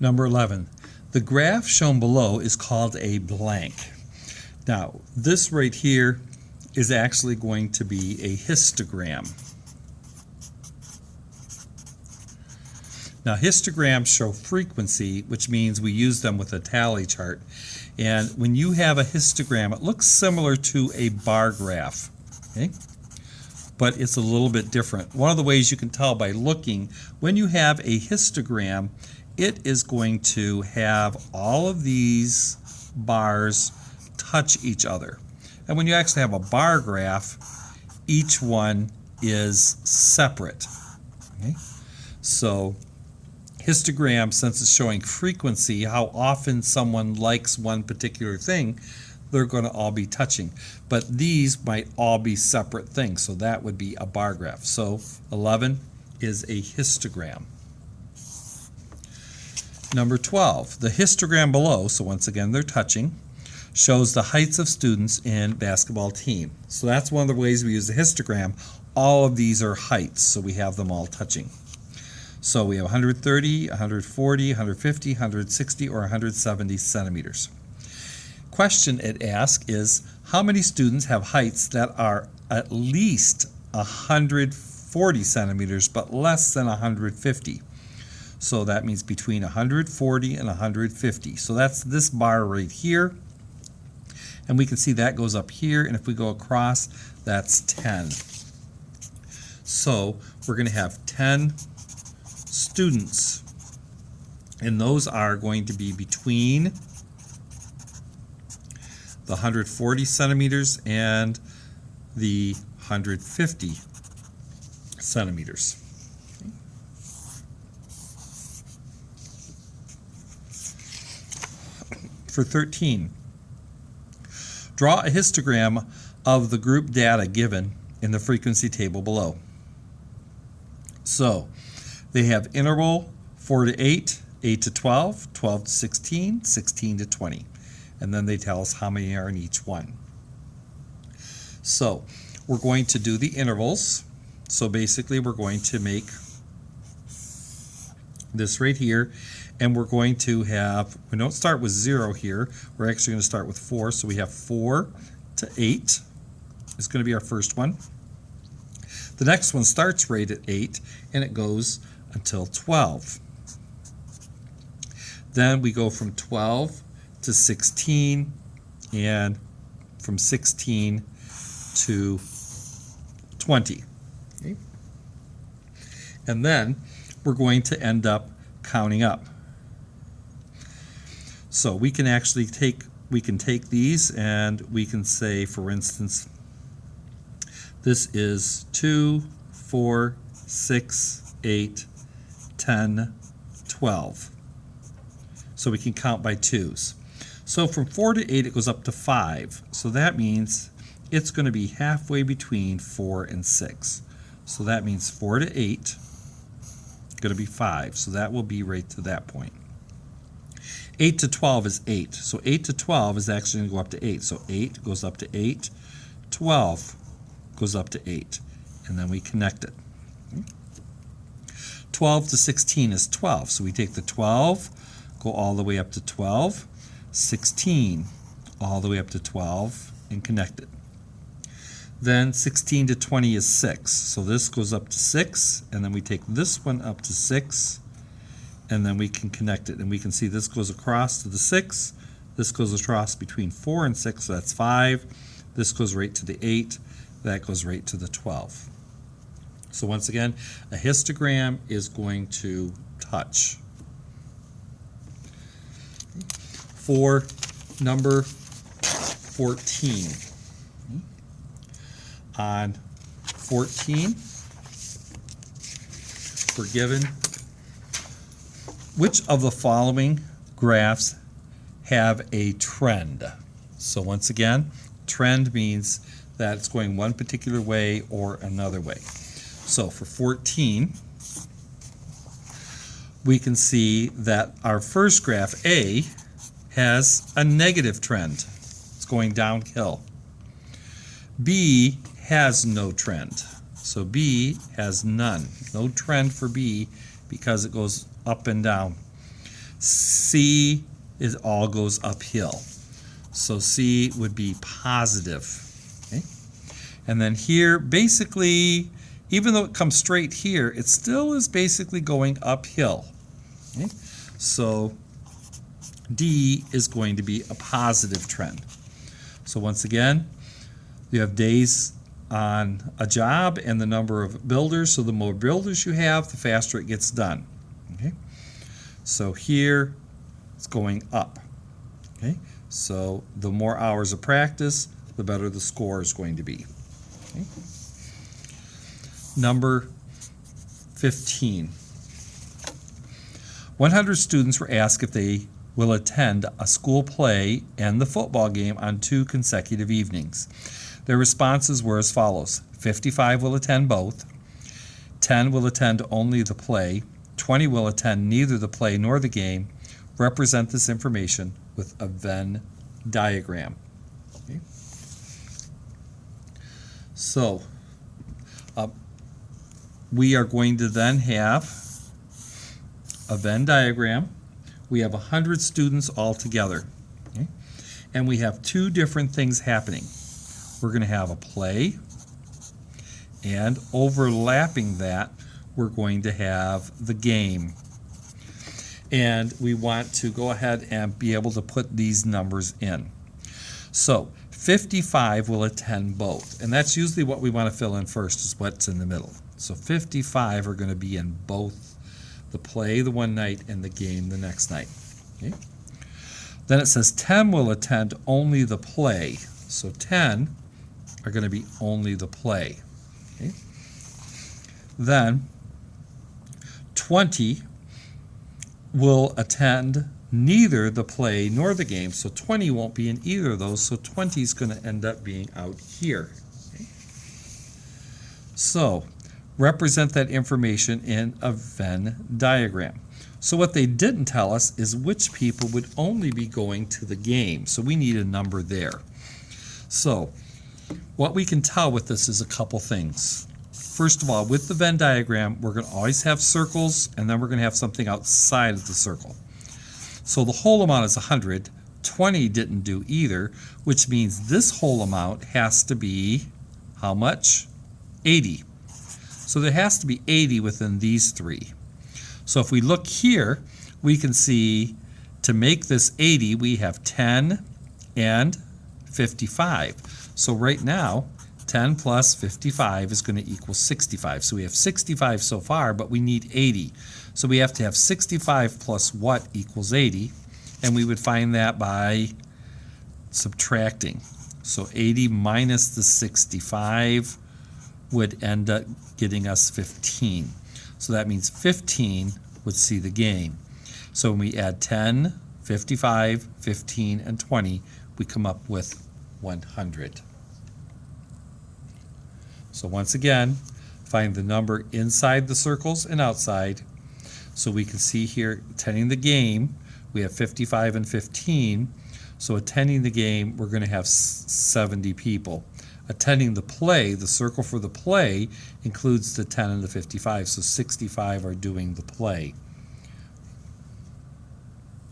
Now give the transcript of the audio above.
Number 11. The graph shown below is called a blank. Now, this right here is actually going to be a histogram. Now, histograms show frequency, which means we use them with a tally chart. And when you have a histogram, it looks similar to a bar graph, okay? But it's a little bit different. One of the ways you can tell by looking, when you have a histogram, it is going to have all of these bars touch each other. And when you actually have a bar graph, each one is separate, okay? So histogram, since it's showing frequency, how often someone likes one particular thing, they're going to all be touching. But these might all be separate things, so that would be a bar graph. So 11 is a histogram. Number 12, the histogram below, so once again they're touching, shows the heights of students in basketball team. So that's one of the ways we use the histogram. All of these are heights, so we have them all touching. So we have 130, 140, 150, 160, or 170 centimeters. Question it asks is, how many students have heights that are at least 140 centimeters but less than 150? So that means between 140 and 150. So that's this bar right here. And we can see that goes up here, and if we go across, that's 10. So we're going to have 10 students, and those are going to be between the 140 centimeters and the 150 centimeters. For 13, draw a histogram of the group data given in the frequency table below. So they have interval 4 to 8, 8 to 12, 12 to 16, 16 to 20. And then they tell us how many are in each one. So we're going to do the intervals. So basically we're going to make this right here, and we're going to have, we don't start with 0 here, we're actually going to start with 4. So we have 4 to 8 is going to be our first one. The next one starts right at 8, and it goes until 12. Then we go from 12 to 16, and from 16 to 20. Okay. And then we're going to end up counting up. So we can actually take these, and we can say, for instance, this is 2, 4, 6, 8, 10, 12. So we can count by twos. So from 4 to 8, it goes up to 5. So that means it's going to be halfway between 4 and 6. So that means 4 to 8 going to be 5. So that will be right to that point. 8 to 12 is 8. So 8 to 12 is actually going to go up to 8. So 8 goes up to 8. 12 goes up to 8. And then we connect it. 12 to 16 is 12. So we take the 12, go all the way up to 12. 16 all the way up to 12, and connect it. Then 16 to 20 is 6. So this goes up to 6, and then we take this one up to 6, and then we can connect it. And we can see this goes across to the 6. This goes across between 4 and 6, so that's 5. This goes right to the 8. That goes right to the 12. So once again, a histogram is going to touch. For number 14. On 14, we're given which of the following graphs have a trend. So once again, trend means that it's going one particular way or another way. So for 14, we can see that our first graph, A, has a negative trend. It's going downhill. B has no trend. So B has none. No trend for B because it goes up and down. C is all goes uphill. So C would be positive. Okay? And then here, basically, even though it comes straight here, it still is basically going uphill. Okay? So D is going to be a positive trend. So once again, you have days on a job and the number of builders. So the more builders you have, the faster it gets done. Okay? So here it's going up. Okay? So the more hours of practice, the better the score is going to be. Okay? Number 15. 100 students were asked if they will attend a school play and the football game on 2 consecutive evenings. Their responses were as follows. 55 will attend both, 10 will attend only the play, 20 will attend neither the play nor the game. Represent this information with a Venn diagram. Okay. So, we are going to then have a Venn diagram. We have 100 students all together. Okay? And we have 2 different things happening. We're going to have a play, and overlapping that, we're going to have the game. And we want to go ahead and be able to put these numbers in. So 55 will attend both, and that's usually what we want to fill in first, is what's in the middle. So 55 are going to be in both the play the one night and the game the next night. Okay? Then it says 10 will attend only the play. So 10 are going to be only the play. Okay? Then 20 will attend neither the play nor the game. So 20 won't be in either of those. So 20 is going to end up being out here. Okay? So represent that information in a Venn diagram. So what they didn't tell us is which people would only be going to the game. So we need a number there. So what we can tell with this is a couple things. First of all, with the Venn diagram, we're going to always have circles, and then we're going to have something outside of the circle. So the whole amount is 100. 20 didn't do either, which means this whole amount has to be how much? 80. So there has to be 80 within these 3. So if we look here, we can see to make this 80, we have 10 and 55. So right now, 10 plus 55 is going to equal 65. So we have 65 so far, but we need 80. So we have to have 65 plus what equals 80, and we would find that by subtracting. So 80 minus the 65 would end up getting us 15. So that means 15 would see the game. So when we add 10, 55, 15, and 20, we come up with 100. So once again, find the number inside the circles and outside. So we can see here, attending the game, we have 55 and 15. So attending the game, we're going to have 70 people. Attending the play, the circle for the play includes the 10 and the 55, so 65 are doing the play.